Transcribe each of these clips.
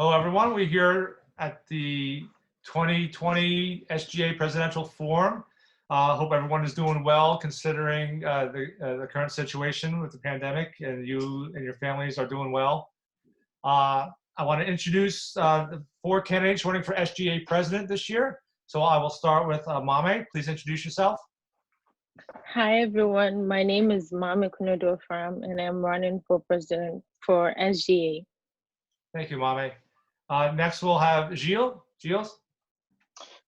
Hello, everyone. We're here at the 2020 SGA Presidential Forum. Hope everyone is doing well considering the current situation with the pandemic, and you and your families are doing well. I want to introduce the 4 candidates running for SGA President this year. So I will start with Mame. Please introduce yourself. Hi everyone, my name is Mame Kunodo Farm and I'm running for president for SGA. Thank you, Mame. Next we'll have Gilles. Gilles?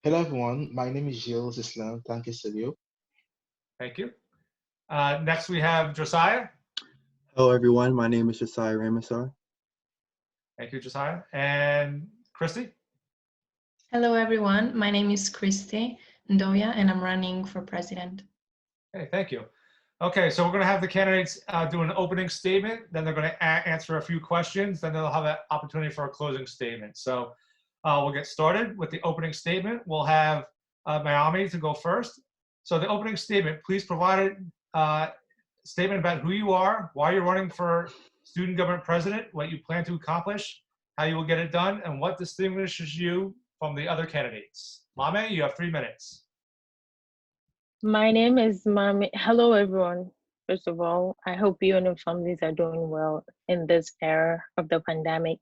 Hello everyone, my name is Gilles Islam. Thank you, Sergio. Thank you. Next we have Josiah. Hello everyone, my name is Josiah Ramasar. Thank you, Josiah. And Christy? Hello everyone, my name is Christy Ndoya and I'm running for president. Okay, thank you. Okay, so we're going to have the candidates do an opening statement, then they're going to answer a few questions, then they'll have an opportunity for a closing statement. So we'll get started with the opening statement. We'll have Mayami to go first. So the opening statement, please provide a statement about who you are, why you're running for student government president, what you plan to accomplish, how you will get it done, and what distinguishes you from the other candidates. Mame, you have 3 minutes. My name is Mame. Hello everyone. First of all, I hope you and your families are doing well in this era of the pandemic.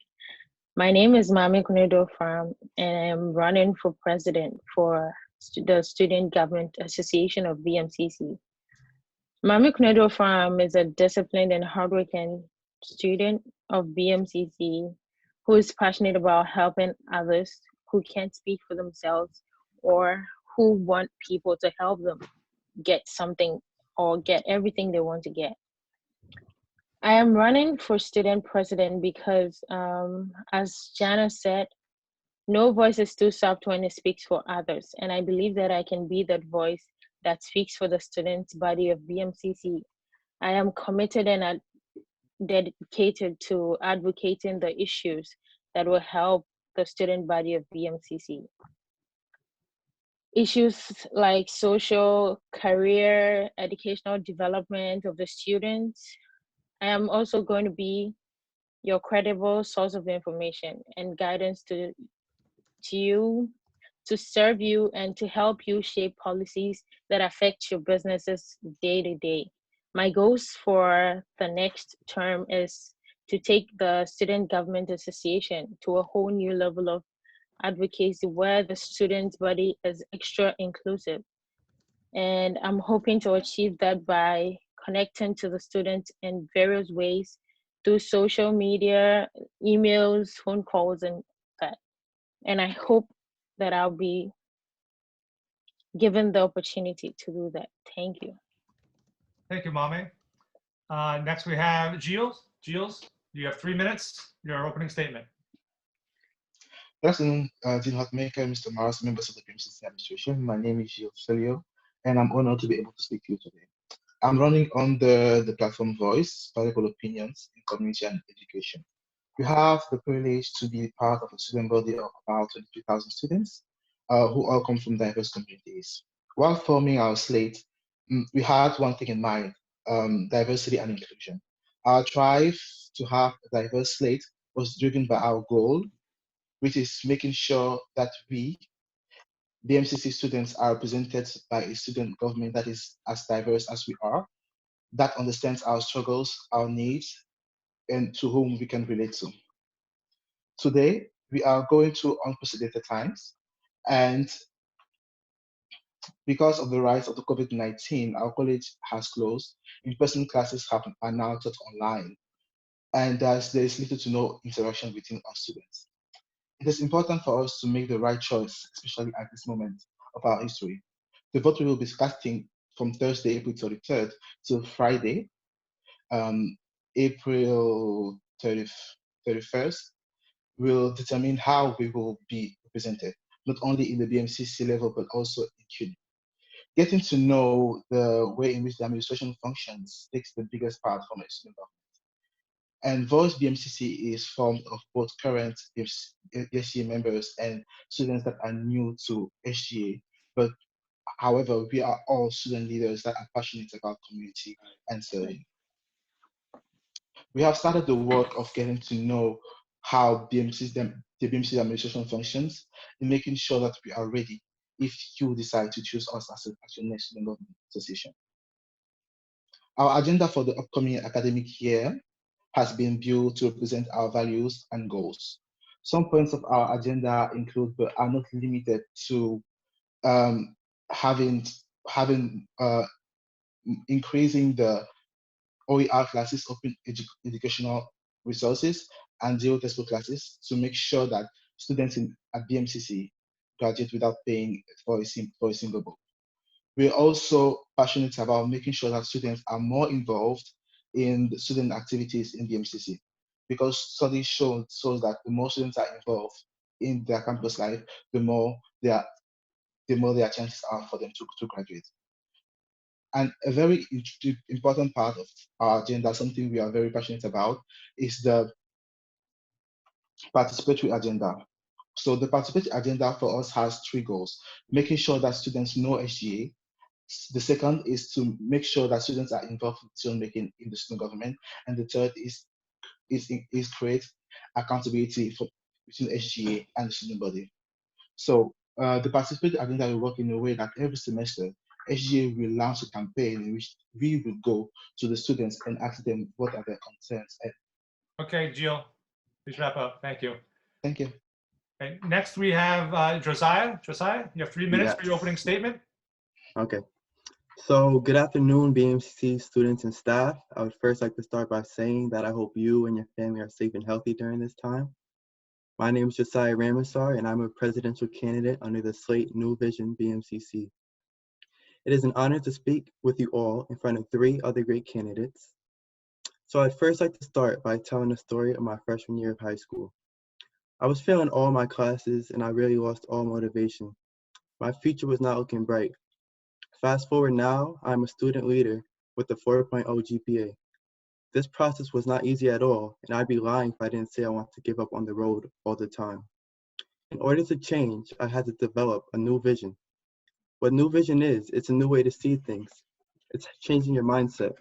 My name is Mame Kunodo Farm and I'm running for president for the Student Government Association of BMCC. Mame Kunodo Farm is a disciplined and hardworking student of BMCC who is passionate about helping others who can't speak for themselves or who want people to help them get something or get everything they want to get. I am running for student president because, as Jana said, no voice is too soft when it speaks for others. And I believe that I can be that voice that speaks for the student body of BMCC. I am committed and dedicated to advocating the issues that will help the student body of BMCC. Issues like social, career, educational development of the students. I am also going to be your credible source of information and guidance to you, to serve you and to help you shape policies that affect your businesses day to day. My goals for the next term is to take the Student Government Association to a whole new level of advocacy where the student body is extra inclusive. And I'm hoping to achieve that by connecting to the students in various ways through social media, emails, phone calls, and that. And I hope that I'll be given the opportunity to do that. Thank you. Thank you, Mame. Next we have Gilles. Gilles, you have 3 minutes, your opening statement. Good afternoon, Dean Hotmaker, Mr. Mars, members of the BMCC administration. My name is Gilles Celio, and I'm honored to be able to speak to you today. I'm running on the platform Voice, Valuable Opinions in Community and Education. We have the privilege to be part of a student body of about 23,000 students who all come from diverse communities. While forming our slate, we had one thing in mind, diversity and inclusion. Our drive to have a diverse slate was driven by our goal, which is making sure that we, BMCC students, are represented by a student government that is as diverse as we are, that understands our struggles, our needs, and to whom we can relate to. Today, we are going through unprecedented times, and because of the rise of the COVID-19, our college has closed. In-person classes are now taught online, and there is little to no interaction between our students. It is important for us to make the right choice, especially at this moment of our history. The vote we will be casting from Thursday, April 33rd to Friday, April 31st, will determine how we will be represented, not only in the BMCC level, but also in CUNY. Getting to know the way in which the administration functions takes the biggest part from a student government. And Voice BMCC is formed of both current SGA members and students that are new to SGA. But however, we are all student leaders that are passionate about community and serving. We have started the work of getting to know how the BMCC administration functions, and making sure that we are ready if you decide to choose us as your next student government association. Our agenda for the upcoming academic year has been built to represent our values and goals. Some points of our agenda include, but are not limited to, having increasing the OER classes, open educational resources, and zero textbook classes to make sure that students at BMCC graduate without paying for a single book. We're also passionate about making sure that students are more involved in the student activities in BMCC, because studies shows that the more students are involved in their campus life, the more their chances are for them to graduate. And a very important part of our agenda, something we are very passionate about, is the participatory agenda. So the participatory agenda for us has 3 goals: making sure that students know SGA. The second is to make sure that students are involved in decision making in the student government, and the third is create accountability between SGA and the student body. So the participatory agenda will work in a way that every semester SGA will launch a campaign in which we will go to the students and ask them what are their concerns. Okay, Jill, please wrap up. Thank you. Thank you. Okay, next we have Josiah. Josiah, you have 3 minutes for your opening statement. Okay. So good afternoon, BMCC students and staff. I would first like to start by saying that I hope you and your family are safe and healthy during this time. My name is Josiah Ramasar, and I'm a presidential candidate under the slate New Vision BMCC. It is an honor to speak with you all in front of 3 other great candidates. So I'd first like to start by telling the story of my freshman year of high school. I was failing all my classes and I really lost all motivation. My future was not looking bright. Fast forward now, I'm a student leader with a 4.0 GPA. This process was not easy at all, and I'd be lying if I didn't say I want to give up on the road all the time. In order to change, I had to develop a new vision. What New Vision is, it's a new way to see things. It's changing your mindset.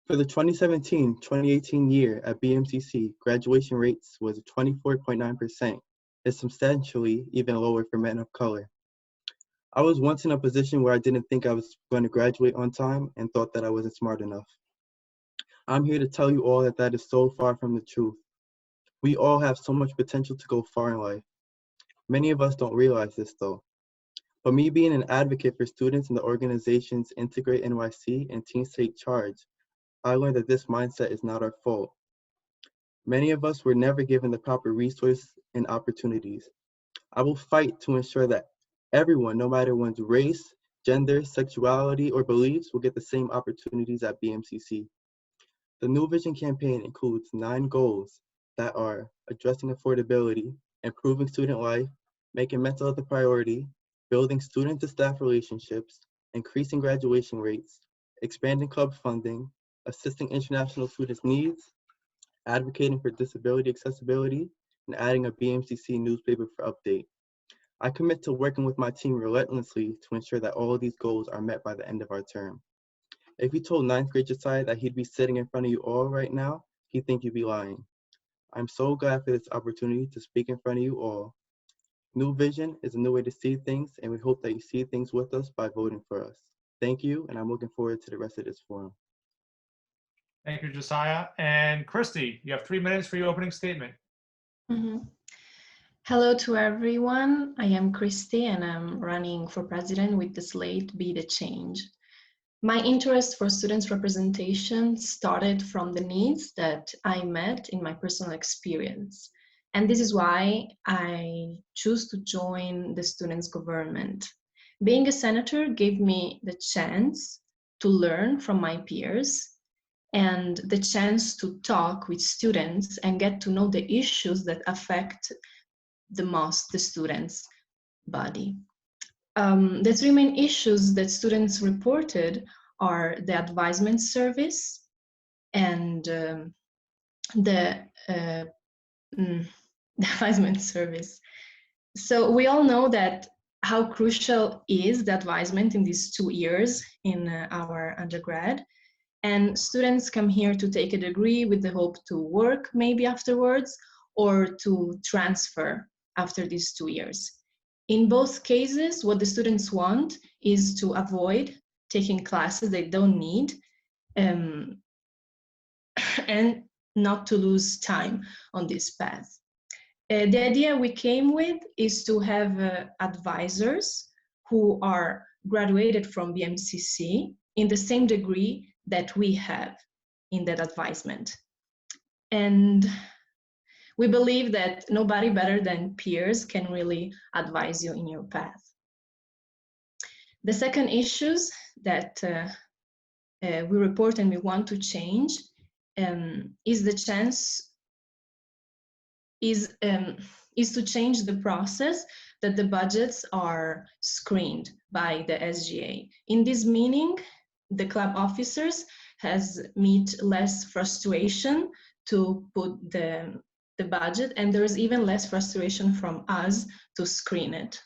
For the 2017-2018 year at BMCC, graduation rates was 24.9%. It's substantially even lower for men of color. I was once in a position where I didn't think I was going to graduate on time and thought that I wasn't smart enough. I'm here to tell you all that that is so far from the truth. We all have so much potential to go far in life. Many of us don't realize this though. But me being an advocate for students in the organizations Integrate NYC and Teens Take Charge, I learned that this mindset is not our fault. Many of us were never given the proper resources and opportunities. I will fight to ensure that everyone, no matter one's race, gender, sexuality, or beliefs, will get the same opportunities at BMCC. The New Vision campaign includes 9 goals that are addressing affordability, improving student life, making mental health a priority, building student to staff relationships, increasing graduation rates, expanding club funding, assisting international students' needs, advocating for disability accessibility, and adding a BMCC newspaper for update. I commit to working with my team relentlessly to ensure that all of these goals are met by the end of our term. If you told 9th grade Josiah that he'd be sitting in front of you all right now, he'd think you'd be lying. I'm so glad for this opportunity to speak in front of you all. New Vision is a new way to see things, and we hope that you see things with us by voting for us. Thank you, and I'm looking forward to the rest of this forum. Thank you, Josiah. And Christy, you have 3 minutes for your opening statement. Hello to everyone. I am Christy and I'm running for president with the slate Be the Change. My interest for students' representation started from the needs that I met in my personal experience. And this is why I choose to join the students' government. Being a senator gave me the chance to learn from my peers and the chance to talk with students and get to know the issues that affect the most the students' body. The 3 main issues that students reported are the advisement service and the advisement service. So we all know that how crucial is the advisement in these 2 years in our undergrad. And students come here to take a degree with the hope to work maybe afterwards, or to transfer after these 2 years. In both cases, what the students want is to avoid taking classes they don't need, and not to lose time on this path. The idea we came with is to have advisors who are graduated from BMCC in the same degree that we have in that advisement. And we believe that nobody better than peers can really advise you in your path. The second issues that we report and we want to change is to change the process that the budgets are screened by the SGA. In this meaning, the club officers has meet less frustration to put the budget, and there's even less frustration from us to screen it.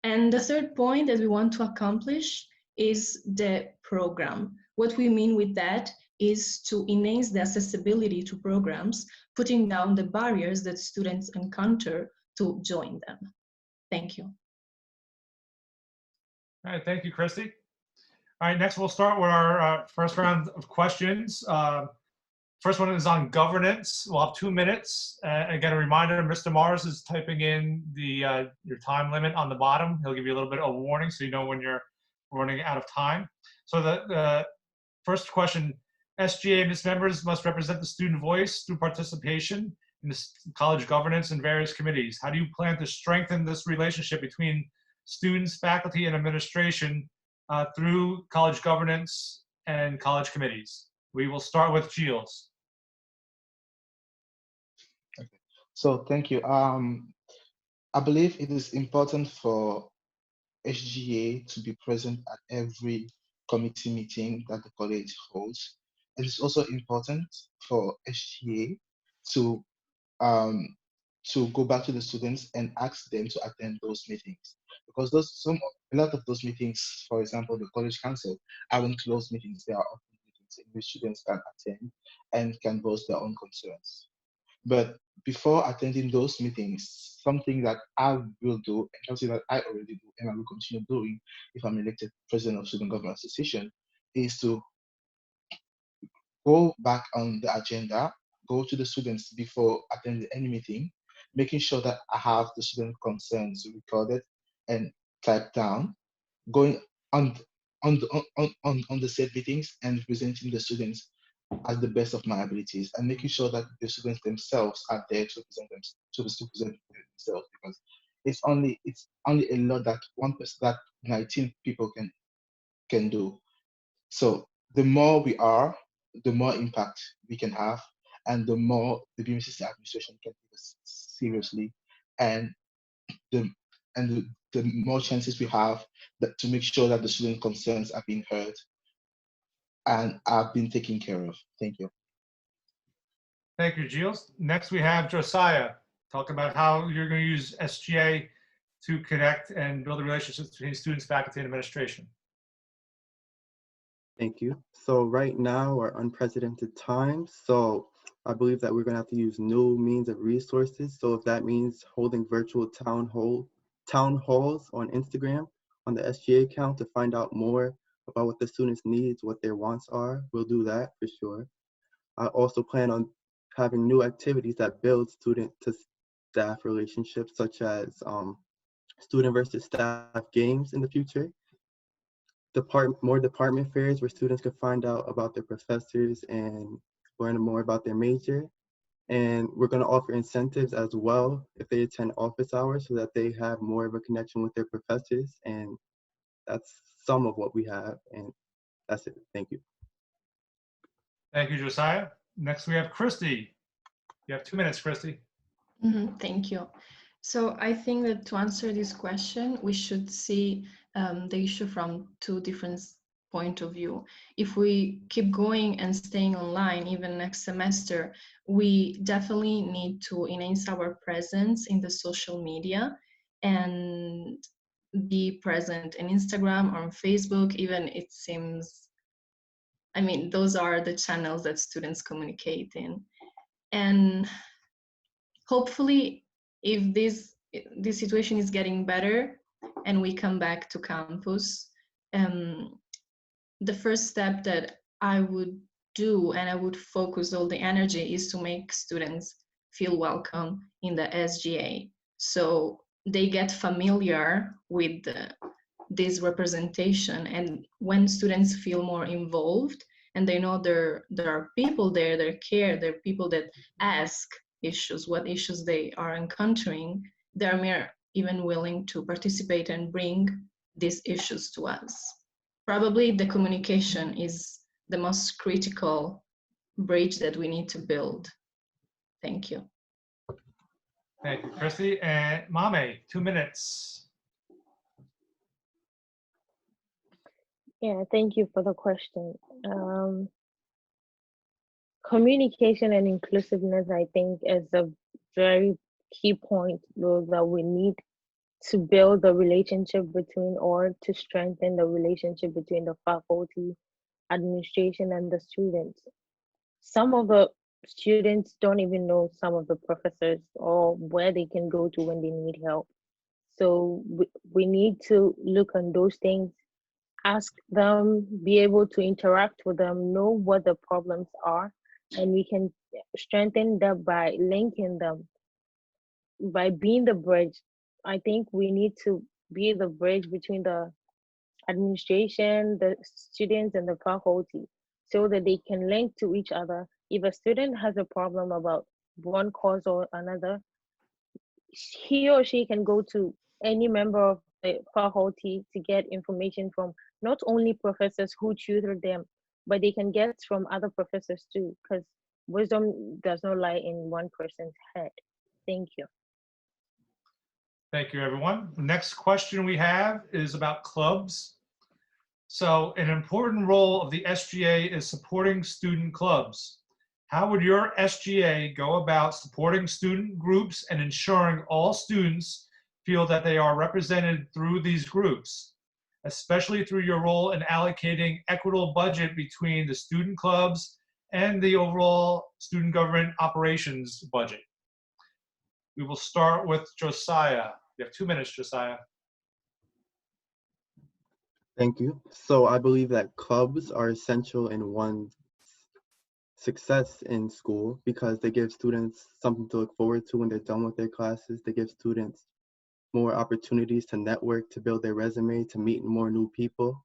And the third point that we want to accomplish is the program. What we mean with that is to enhance the accessibility to programs, putting down the barriers that students encounter to join them. Thank you. All right, thank you, Christy. All right, next we'll start with our first round of questions. First one is on governance. We'll have 2 minutes. Again, a reminder, Mr. Mars is typing in your time limit on the bottom. He'll give you a little bit of a warning so you know when you're running out of time. So the first question, SGA and its members must represent the student voice through participation in the college governance and various committees. How do you plan to strengthen this relationship between students, faculty, and administration through college governance and college committees? We will start with Gilles. Okay. So thank you. I believe it is important for SGA to be present at every committee meeting that the college holds. And it's also important for SGA to go back to the students and ask them to attend those meetings, because a lot of those meetings, for example, the college council, aren't closed meetings. They are open meetings in which students can attend and can voice their own concerns. But before attending those meetings, something that I will do, and something that I already do, and I will continue doing if I'm elected president of Student Government Association, is to go back on the agenda, go to the students before attending any meeting, making sure that I have the student concerns recorded and typed down, going on the said meetings and presenting the students at the best of my abilities, and making sure that the students themselves are there to present themselves, because it's only a lot that one person, that 19 people can do. So the more we are, the more impact we can have, and the more the BMCC administration can take us seriously, and the more chances we have to make sure that the student concerns are being heard and are being taken care of. Thank you. Thank you, Gilles. Next, we have Josiah. Talk about how you're going to use SGA to connect and build the relationships between students, faculty, and administration. Thank you. So right now are unprecedented times. So I believe that we're going to have to use new means of resources. So if that means holding virtual town halls on Instagram on the SGA account to find out more about what the students' needs, what their wants are, we'll do that for sure. I also plan on having new activities that build student to staff relationships, such as student versus staff games in the future. More department fairs where students can find out about their professors and learn more about their major. And we're going to offer incentives as well if they attend office hours, so that they have more of a connection with their professors. And that's some of what we have. And that's it. Thank you. Thank you, Josiah. Next, we have Christy. You have 2 minutes, Christy. Thank you. So I think that to answer this question, we should see the issue from 2 different points of view. If we keep going and staying online, even next semester, we definitely need to enhance our presence in the social media and be present in Instagram or on Facebook. Even it seems, I mean, those are the channels that students communicate in. And hopefully, if this situation is getting better and we come back to campus, the first step that I would do, and I would focus all the energy, is to make students feel welcome in the SGA. So they get familiar with this representation, and when students feel more involved and they know there are people there that care, there are people that ask issues, what issues they are encountering, they're more even willing to participate and bring these issues to us. Probably the communication is the most critical bridge that we need to build. Thank you. Thank you, Christy. And Mame, 2 minutes. Yeah, thank you for the question. Communication and inclusiveness, I think, is a very key point though, that we need to build the relationship between, or to strengthen the relationship between the faculty, administration, and the students. Some of the students don't even know some of the professors or where they can go to when they need help. So we need to look on those things, ask them, be able to interact with them, know what the problems are, and we can strengthen that by linking them, by being the bridge. I think we need to be the bridge between the administration, the students, and the faculty, so that they can link to each other. If a student has a problem about one cause or another, he or she can go to any member of the faculty to get information from not only professors who tutor them, but they can get from other professors too, because wisdom does not lie in one person's head. Thank you. Thank you, everyone. The next question we have is about clubs. So an important role of the SGA is supporting student clubs. How would your SGA go about supporting student groups and ensuring all students feel that they are represented through these groups, especially through your role in allocating equitable budget between the student clubs and the overall student government operations budget? We will start with Josiah. You have 2 minutes, Josiah. Thank you. So I believe that clubs are essential in one's success in school because they give students something to look forward to when they're done with their classes. They give students more opportunities to network, to build their resume, to meet more new people.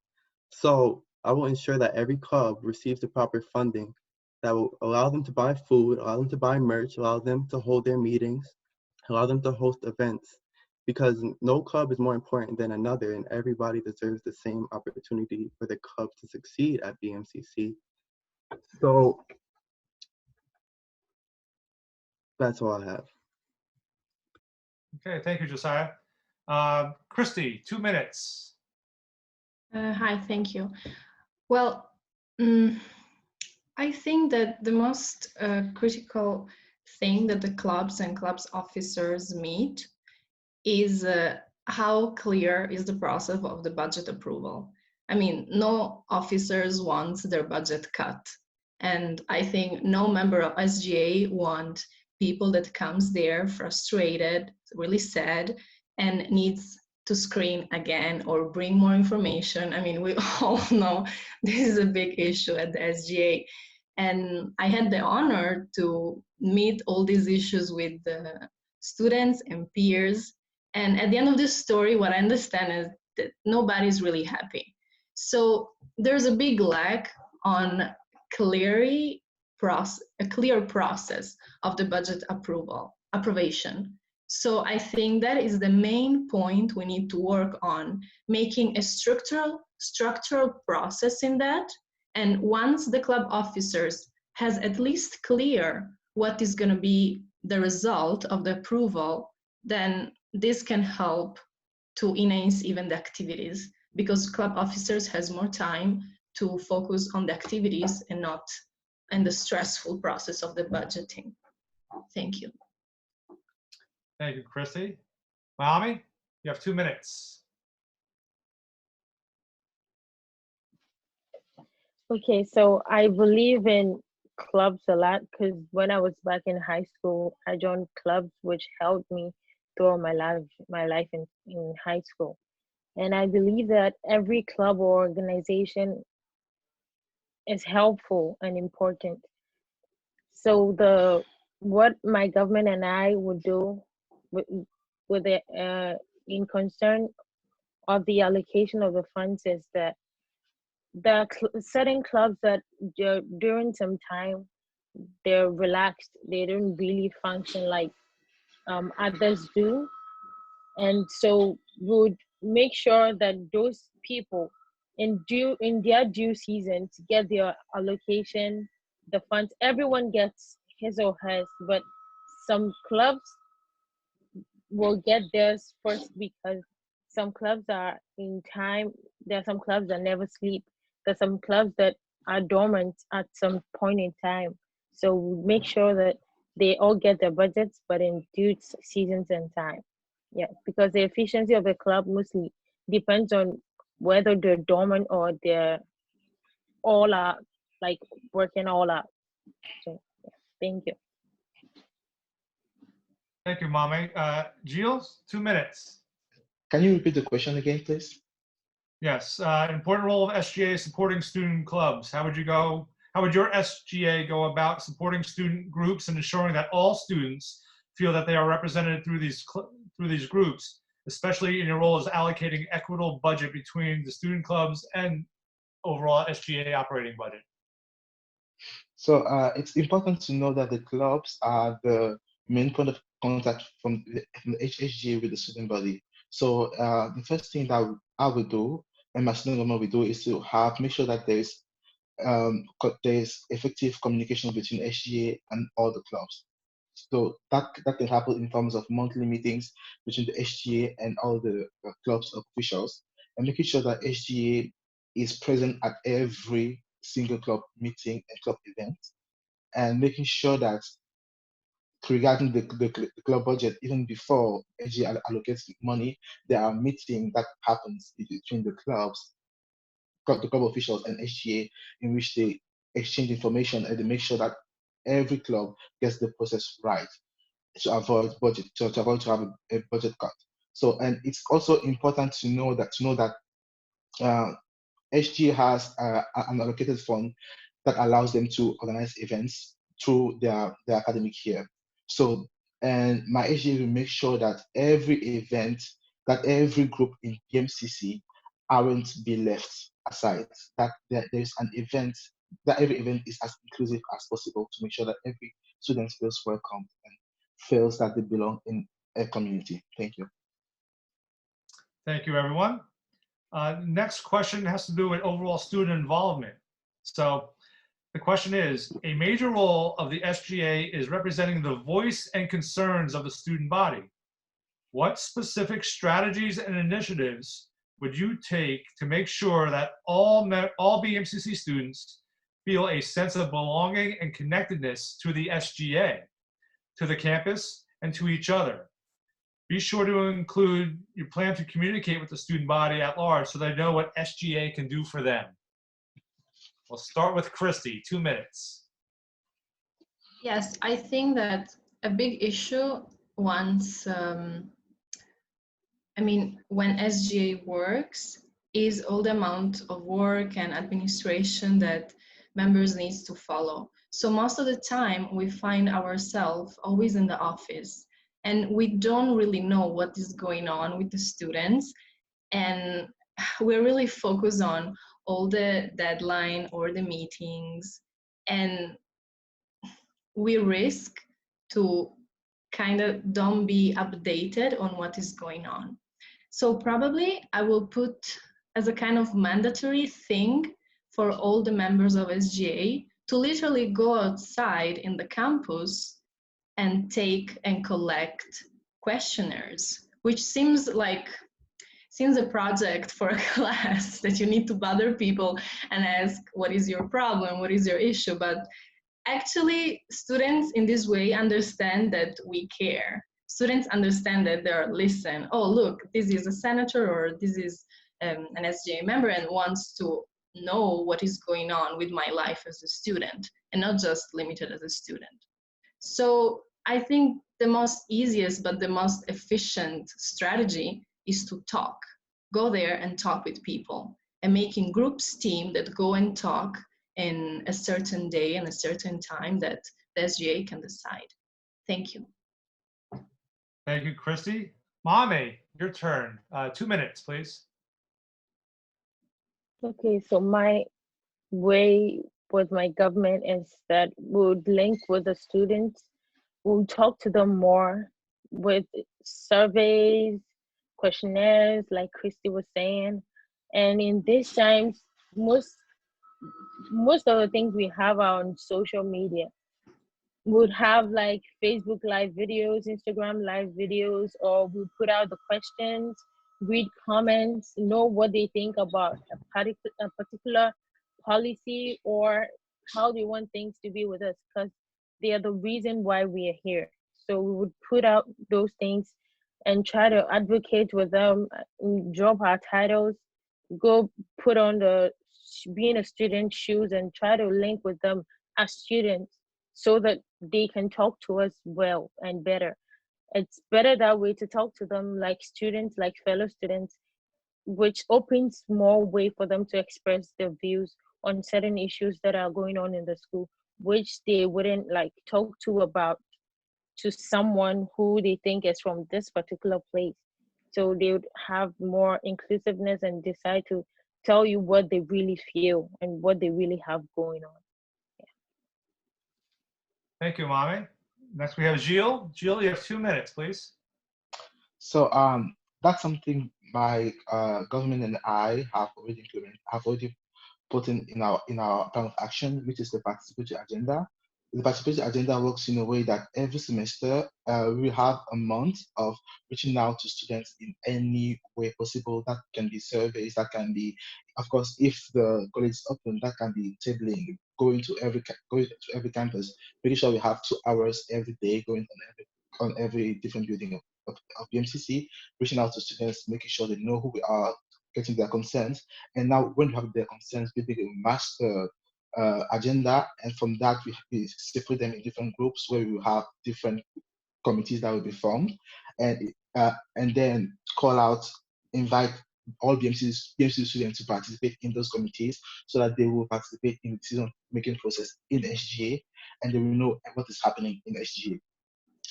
So I will ensure that every club receives the proper funding that will allow them to buy food, allow them to buy merch, allow them to hold their meetings, allow them to host events, because no club is more important than another, and everybody deserves the same opportunity for the club to succeed at BMCC. So that's all I have. Okay, thank you, Josiah. Christy, 2 minutes. Hi, thank you. Well, I think that the most critical thing that the clubs and clubs officers meet is how clear is the process of the budget approval. I mean, no officers want their budget cut. And I think no member of SGA want people that comes there frustrated, really sad, and needs to screen again or bring more information. I mean, we all know this is a big issue at the SGA. And I had the honor to meet all these issues with the students and peers. And at the end of this story, what I understand is that nobody's really happy. So there's a big lack on a clear process of the budget approval. So I think that is the main point we need to work on, making a structural process in that. And once the club officers has at least clear what is going to be the result of the approval, then this can help to enhance even the activities, because club officers has more time to focus on the activities and not in the stressful process of the budgeting. Thank you. Thank you, Christy. Mahami, you have 2 minutes. Okay, so I believe in clubs a lot because when I was back in high school, I joined clubs which helped me throughout my life in high school. And I believe that every club or organization is helpful and important. So the what my government and I would do with with the in concern of the allocation of the funds is that certain clubs that during some time they're relaxed, they don't really function like others do, and so would make sure that those people in their due season to get their allocation, the funds, everyone gets his or hers, but some clubs will get theirs first because some clubs are in time. There are some clubs that never sleep. There's some clubs that are dormant at some point in time. So we make sure that they all get their budgets, but in due seasons and time. Yeah, because the efficiency of a club mostly depends on whether they're dormant or they're all out, like working all out. So yeah, thank you. Thank you, Mame. Gilles, 2 minutes. Can you repeat the question again, please? Yes, important role of SGA supporting student clubs. How would your SGA go about supporting student groups and ensuring that all students feel that they are represented through these groups, especially in your role as allocating equitable budget between the student clubs and overall SGA operating budget? So it's important to know that the clubs are the main point of contact from the HSGA with the student body. So the first thing that I will do and my student government will do is to make sure that there's effective communication between SGA and all the clubs. So that can happen in terms of monthly meetings between the SGA and all the clubs officials, and making sure that SGA is present at every single club meeting and club event, and making sure that regarding the club budget, even before SGA allocates money, there are meetings that happens between the clubs, the club officials and SGA, in which they exchange information and they make sure that every club gets the process right to avoid to avoid to have a budget cut. So, and it's also important to know that SGA has an allocated fund that allows them to organize events through their academic year. So, and my SGA will make sure that every event, that every group in BMCC aren't be left aside, that there is an event, that every event is as inclusive as possible to make sure that every student feels welcome and feels that they belong in a community. Thank you. Thank you, everyone. Next question has to do with overall student involvement. So the question is, a major role of the SGA is representing the voice and concerns of the student body. What specific strategies and initiatives would you take to make sure that all BMCC students feel a sense of belonging and connectedness to the SGA, to the campus, and to each other? Be sure to include your plan to communicate with the student body at large so they know what SGA can do for them. We'll start with Christy, 2 minutes. Yes, I think that a big issue once, when SGA works is all the amount of work and administration that members needs to follow. So most of the time we find ourselves always in the office and we don't really know what is going on with the students, and we're really focused on all the deadline or the meetings, and we risk to kind of don't be updated on what is going on. So probably I will put as a kind of mandatory thing for all the members of SGA to literally go outside in the campus and take and collect questionnaires, which seems a project for a class that you need to bother people and ask, what is your problem, what is your issue? But actually, students in this way understand that we care. Students understand that they're listened. Oh, look, this is a senator or this is an SGA member and wants to know what is going on with my life as a student and not just limited as a student. So I think the most easiest but the most efficient strategy is to talk. Go there and talk with people and making groups team that go and talk in a certain day and a certain time that the SGA can decide. Thank you. Thank you, Christy. Mame, your turn. 2 minutes, please. Okay, so my way with my government is that we would link with the students, we'll talk to them more with surveys, questionnaires, like Christy was saying. And in these times, most of the things we have are on social media. Would have like Facebook live videos, Instagram live videos, or we put out the questions, read comments, know what they think about a particular policy or how they want things to be with us, because they are the reason why we are here. So we would put out those things and try to advocate with them, drop our titles, go put on the being a student shoes and try to link with them as students so that they can talk to us well and better. It's better that way to talk to them like students, like fellow students, which opens more way for them to express their views on certain issues that are going on in the school, which they wouldn't like talk to about to someone who they think is from this particular place. So they would have more inclusiveness and decide to tell you what they really feel and what they really have going on. Thank you, Mame. Next, we have Gilles. Gilles, you have 2 minutes, please. So that's something my government and I have already implemented, have already put in our plan of action, which is the participatory agenda. The participatory agenda works in a way that every semester we have a month of reaching out to students in any way possible. That can be surveys, that can be, of course, if the college is open, that can be tabling, going to every campus, making sure we have 2 hours every day going on every different building of BMCC, reaching out to students, making sure they know who we are, getting their consent. And now when we have their consent, we begin a master agenda. And from that, we separate them in different groups where we will have different committees that will be formed. And then call out, invite all BMCC students to participate in those committees so that they will participate in the decision-making process in SGA and they will know what is happening in SGA.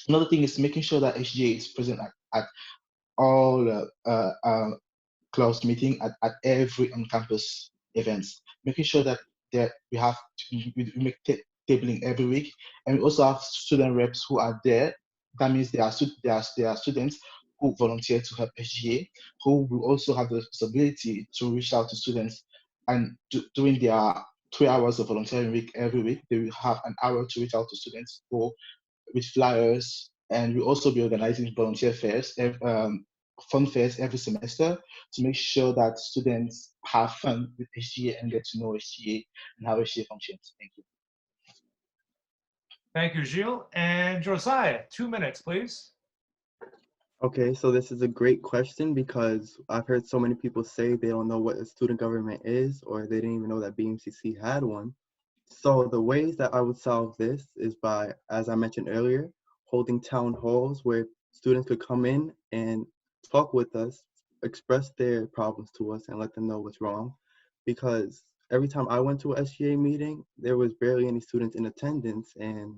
Another thing is making sure that SGA is present at all closed meeting at every on-campus events, making sure that we have we make tabling every week, and we also have student reps who are there. That means they are students who volunteer to help SGA, who will also have the responsibility to reach out to students, and during their 3 hours of volunteering week every week, they will have an hour to reach out to students with flyers, and we'll also be organizing volunteer fairs, fun fairs every semester to make sure that students have fun with SGA and get to know SGA and how SGA functions. Thank you. Thank you, Gilles. And Josiah, 2 minutes, please. Okay, so this is a great question because I've heard so many people say they don't know what a student government is or they didn't even know that BMCC had one. So the ways that I would solve this is by, as I mentioned earlier, holding town halls where students could come in and talk with us, express their problems to us and let them know what's wrong. Because every time I went to a SGA meeting, there was barely any students in attendance, and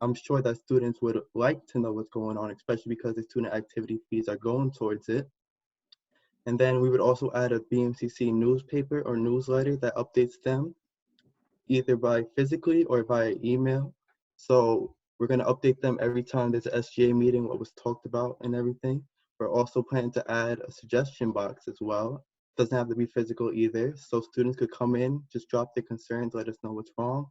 I'm sure that students would like to know what's going on, especially because the student activity fees are going towards it. And then we would also add a BMCC newspaper or newsletter that updates them either by physically or via email. So we're going to update them every time there's an SGA meeting, what was talked about and everything. We're also planning to add a suggestion box as well. Doesn't have to be physical either. So students could come in, just drop their concerns, let us know what's wrong.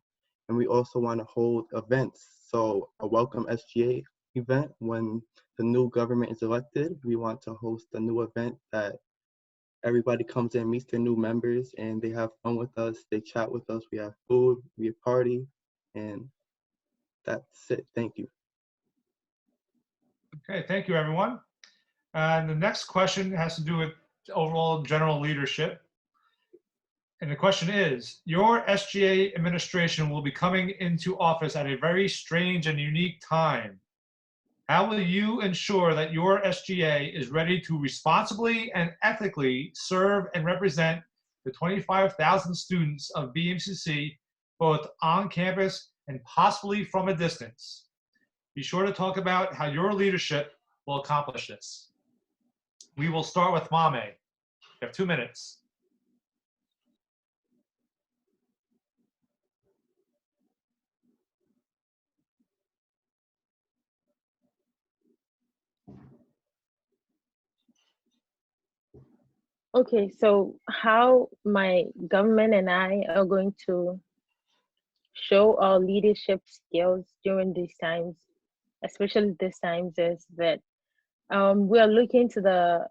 And we also want to hold events. So a welcome SGA event when the new government is elected. We want to host a new event that everybody comes in, meets their new members, and they have fun with us. They chat with us. We have food, we have party, and that's it. Thank you. Okay, thank you, everyone. And the next question has to do with overall general leadership. And the question is, your SGA administration will be coming into office at a very strange and unique time. How will you ensure that your SGA is ready to responsibly and ethically serve and represent the 25,000 students of BMCC, both on campus and possibly from a distance? Be sure to talk about how your leadership will accomplish this. We will start with Mame. You have 2 minutes. Okay, so how my government and I are going to show our leadership skills during these times, especially these times, is that we are looking to the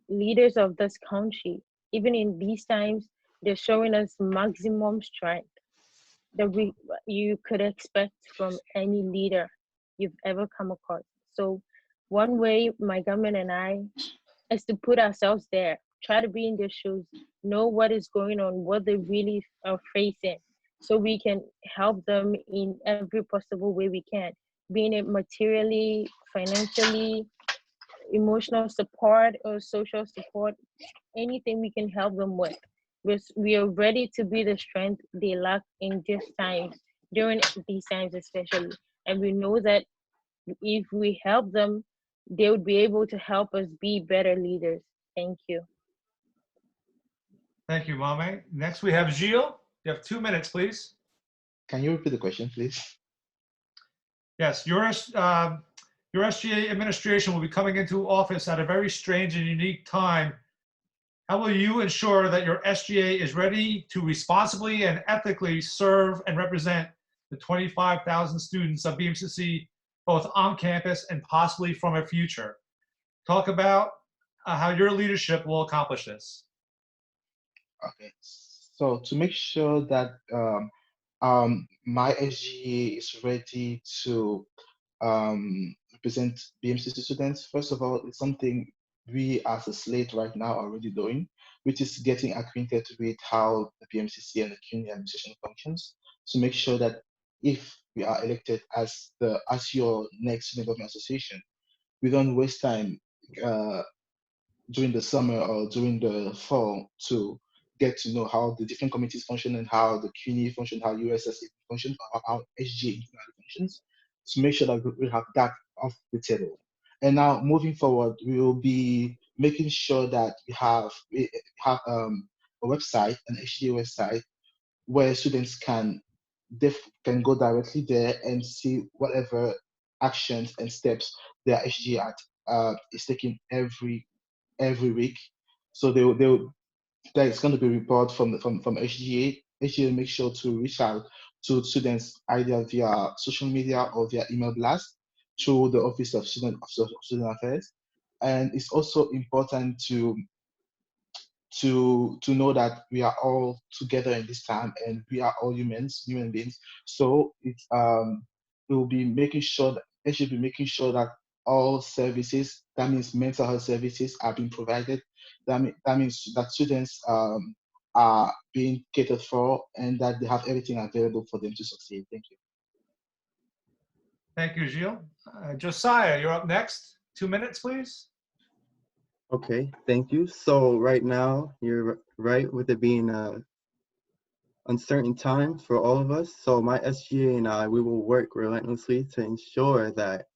leaders of this country. Even in these times, they're showing us maximum strength that you could expect from any leader you've ever come across. So one way my government and I is to put ourselves there, try to be in their shoes, know what is going on, what they really are facing, so we can help them in every possible way we can, being it materially, financially, emotional support, or social support, anything we can help them with. We are ready to be the strength they lack in these times, during these times especially. And we know that if we help them, they would be able to help us be better leaders. Thank you. Thank you, Mame. Next, we have Gilles. You have 2 minutes, please. Can you repeat the question, please? Yes, your SGA administration will be coming into office at a very strange and unique time. How will you ensure that your SGA is ready to responsibly and ethically serve and represent the 25,000 students of BMCC, both on campus and possibly from a future? Talk about how your leadership will accomplish this. Okay, so to make sure that my SGA is ready to represent BMCC students, first of all, it's something we as a slate right now are already doing, which is getting acquainted with how the BMCC and the CUNY administration functions, to make sure that if we are elected as your next student government association, we don't waste time during the summer or during the fall to get to know how the different committees function and how the CUNY function, how USS functions, or how SGA functions, to make sure that we have that off the table. And now moving forward, we will be making sure that we have a website, an SGA website, where students can go directly there and see whatever actions and steps their SGA is taking every week. So there's going to be a report from SGA. SGA will make sure to reach out to students either via social media or via email blast through the Office of Student Affairs. And it's also important to know that we are all together in this time and we are all human beings. So it will be making sure that it should be making sure that all services, that means mental health services, are being provided. That means that students are being catered for and that they have everything available for them to succeed. Thank you. Thank you, Gilles. Josiah, you're up next. 2 minutes, please. Okay, thank you. So right now, you're right with it being uncertain times for all of us. So my SGA and I, we will work relentlessly to ensure that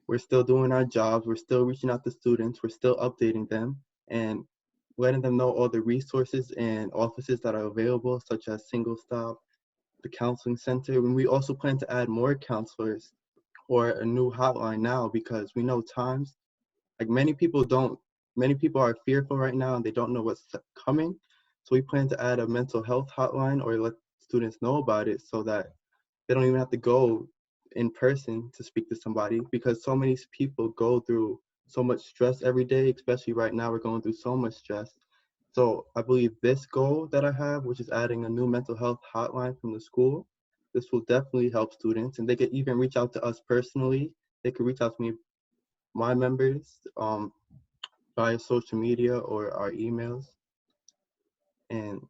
we're still doing our jobs, we're still reaching out to students, we're still updating them and letting them know all the resources and offices that are available, such as Single Stop, the counseling center. And we also plan to add more counselors or a new hotline now, because we know times, like many people are fearful right now and they don't know what's coming. So we plan to add a mental health hotline or let students know about it so that they don't even have to go in person to speak to somebody, because so many people go through so much stress every day, especially right now we're going through so much stress. So I believe this goal that I have, which is adding a new mental health hotline from the school, this will definitely help students, and they could even reach out to us personally. They could reach out to me, my members, via social media or our emails. And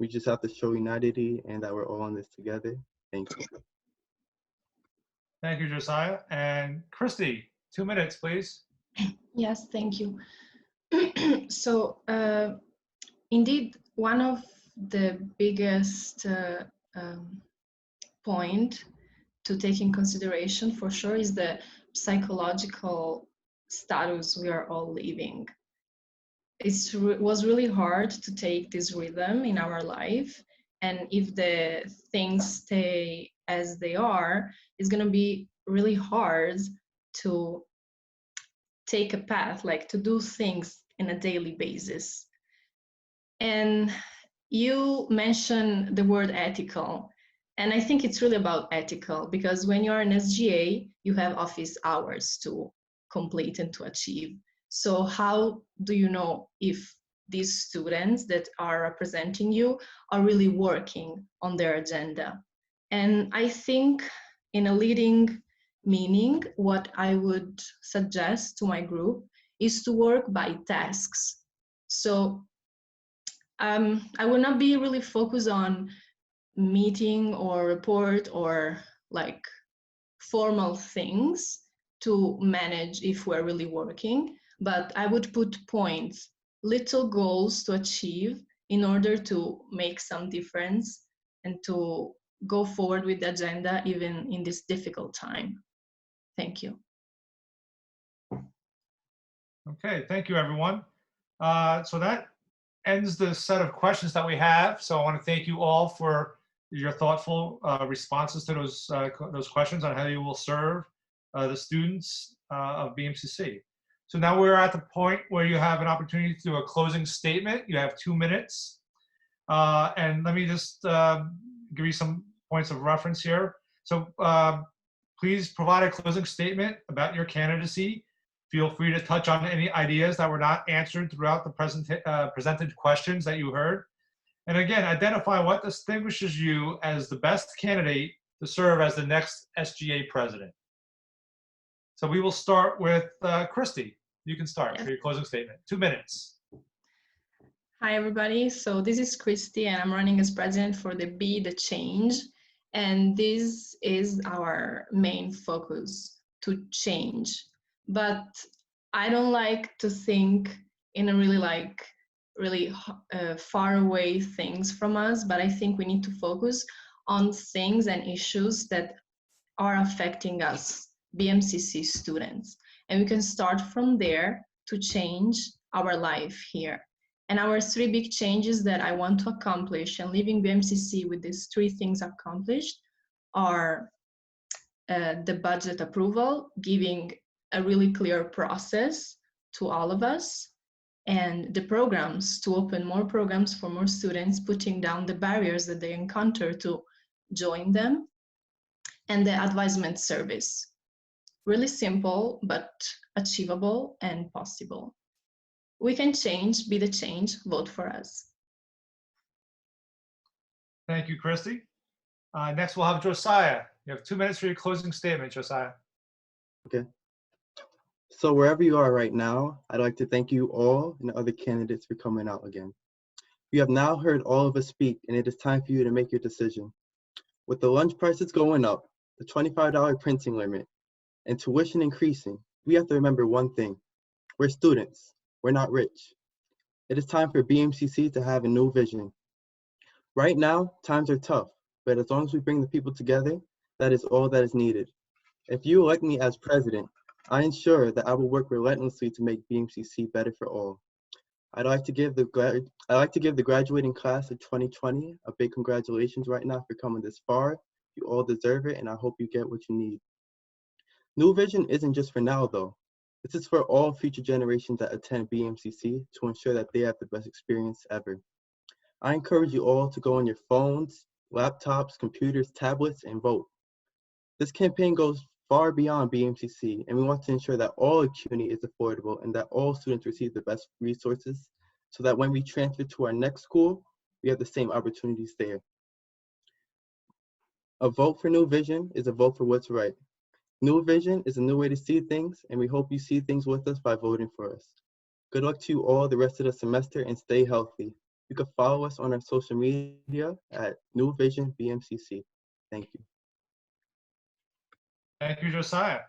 we just have to show unity and that we're all in this together. Thank you. Thank you, Josiah. And Christy, 2 minutes, please. Yes, thank you. So indeed, one of the biggest point to take in consideration for sure is the psychological status we are all living. It was really hard to take this rhythm in our life, and if the things stay as they are, it's going to be really hard to take a path, like to do things in a daily basis. And you mentioned the word ethical, and I think it's really about ethical, because when you're an SGA, you have office hours to complete and to achieve. So how do you know if these students that are representing you are really working on their agenda? And I think in a leading meaning, what I would suggest to my group is to work by tasks. So I will not be really focused on meeting or report or like formal things to manage if we're really working, but I would put points, little goals to achieve in order to make some difference and to go forward with the agenda even in this difficult time. Thank you. Okay, thank you, everyone. So that ends the set of questions that we have. So I want to thank you all for your thoughtful responses to those questions on how you will serve the students of BMCC. So now we're at the point where you have an opportunity to do a closing statement. You have 2 minutes. And let me just give you some points of reference here. So please provide a closing statement about your candidacy. Feel free to touch on any ideas that were not answered throughout the presented questions that you heard. And again, identify what distinguishes you as the best candidate to serve as the next SGA president. So we will start with Christy. You can start for your closing statement. 2 minutes. Hi, everybody. So this is Christy, and I'm running as president for the Be the Change. And this is our main focus, to change. But I don't like to think in a really far away things from us, but I think we need to focus on things and issues that are affecting us, BMCC students. And we can start from there to change our life here. And our 3 big changes that I want to accomplish and leaving BMCC with these 3 things accomplished are the budget approval, giving a really clear process to all of us, and the programs, to open more programs for more students, putting down the barriers that they encounter to join them, and the advisement service. Really simple, but achievable and possible. We can change, be the change, vote for us. Thank you, Christy. Next, we'll have Josiah. You have 2 minutes for your closing statement, Josiah. Okay. So wherever you are right now, I'd like to thank you all and the other candidates for coming out again. You have now heard all of us speak, and it is time for you to make your decision. With the lunch prices going up, the $25 printing limit, and tuition increasing, we have to remember one thing. We're students. We're not rich. It is time for BMCC to have a new vision. Right now, times are tough, but as long as we bring the people together, that is all that is needed. If you elect me as president, I ensure that I will work relentlessly to make BMCC better for all. I'd like to give the graduating class of 2020 a big congratulations right now for coming this far. You all deserve it, and I hope you get what you need. New vision isn't just for now, though. This is for all future generations that attend BMCC to ensure that they have the best experience ever. I encourage you all to go on your phones, laptops, computers, tablets, and vote. This campaign goes far beyond BMCC, and we want to ensure that all CUNY is affordable and that all students receive the best resources so that when we transfer to our next school, we have the same opportunities there. A vote for New Vision is a vote for what's right. New Vision is a new way to see things, and we hope you see things with us by voting for us. Good luck to you all the rest of the semester and stay healthy. You can follow us on our social media at New Vision BMCC. Thank you. Thank you, Josiah.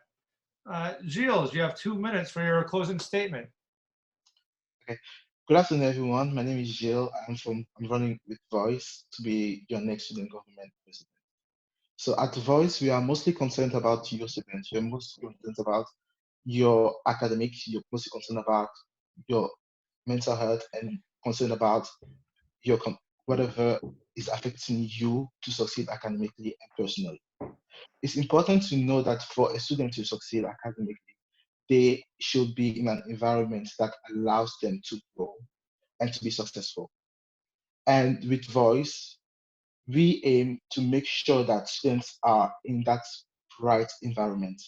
Gilles, you have 2 minutes for your closing statement. Okay. Good afternoon, everyone. My name is Gilles. I'm running with Voice to be your next student government president. So at Voice, we are mostly concerned about your students. You're mostly concerned about your academics. You're mostly concerned about your mental health and concerned about your whatever is affecting you to succeed academically and personally. It's important to know that for a student to succeed academically, they should be in an environment that allows them to grow and to be successful. And with Voice, we aim to make sure that students are in that right environment.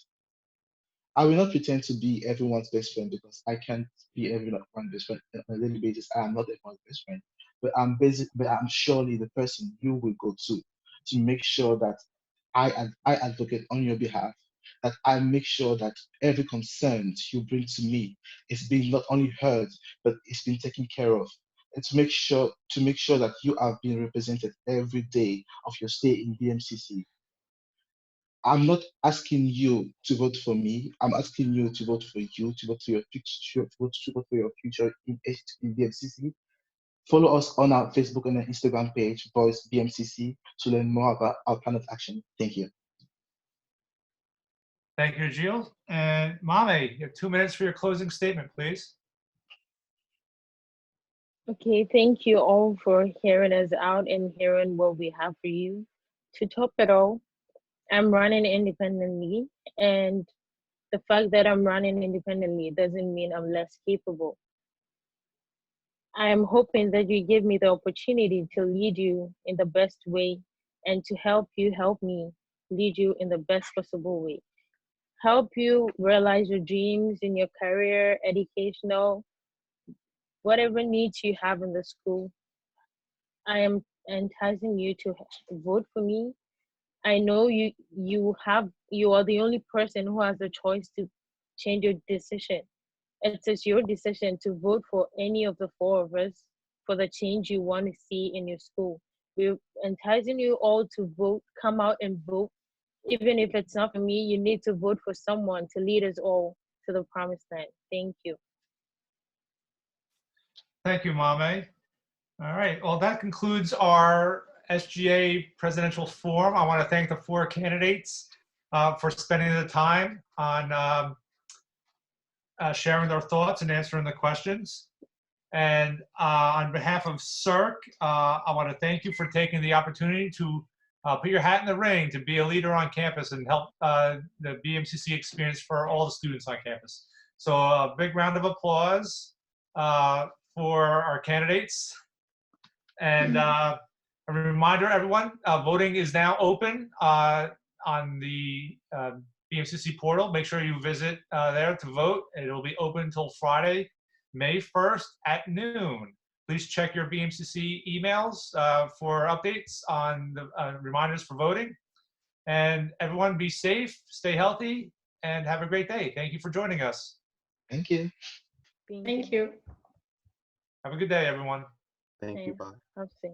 I will not pretend to be everyone's best friend because I can't be everyone's best friend on a daily basis. I am not everyone's best friend, but I'm surely the person you will go to make sure that I advocate on your behalf, that I make sure that every concern you bring to me is being not only heard, but it's been taken care of. And to make sure that you are being represented every day of your stay in BMCC. I'm not asking you to vote for me. I'm asking you to vote for you, to vote for your future, to vote for your future in BMCC. Follow us on our Facebook and our Instagram page, Voice BMCC, to learn more about our plan of action. Thank you. Thank you, Gilles. And Mame, you have 2 minutes for your closing statement, please. Okay, thank you all for hearing us out and hearing what we have for you. To top it all, I'm running independently, and the fact that I'm running independently doesn't mean I'm less capable. I am hoping that you give me the opportunity to lead you in the best way and to help you help me lead you in the best possible way. Help you realize your dreams in your career, educational, whatever needs you have in the school. I am enticing you to vote for me. I know you are the only person who has the choice to change your decision. It is your decision to vote for any of the four of us for the change you want to see in your school. We're enticing you all to vote, come out and vote. Even if it's not for me, you need to vote for someone to lead us all to the promised land. Thank you. Thank you, Mame. All right, well, that concludes our SGA presidential forum. I want to thank the 4 candidates for spending the time on sharing their thoughts and answering the questions. And on behalf of CERC, I want to thank you for taking the opportunity to put your hat in the ring to be a leader on campus and help the BMCC experience for all the students on campus. So a big round of applause for our candidates. And a reminder, everyone, voting is now open on the BMCC portal. Make sure you visit there to vote. It'll be open until Friday, May 1st at noon. Please check your BMCC emails for updates on the reminders for voting. And everyone be safe, stay healthy, and have a great day. Thank you for joining us. Thank you. Thank you. Have a good day, everyone. Thank you. Bye. I'll see.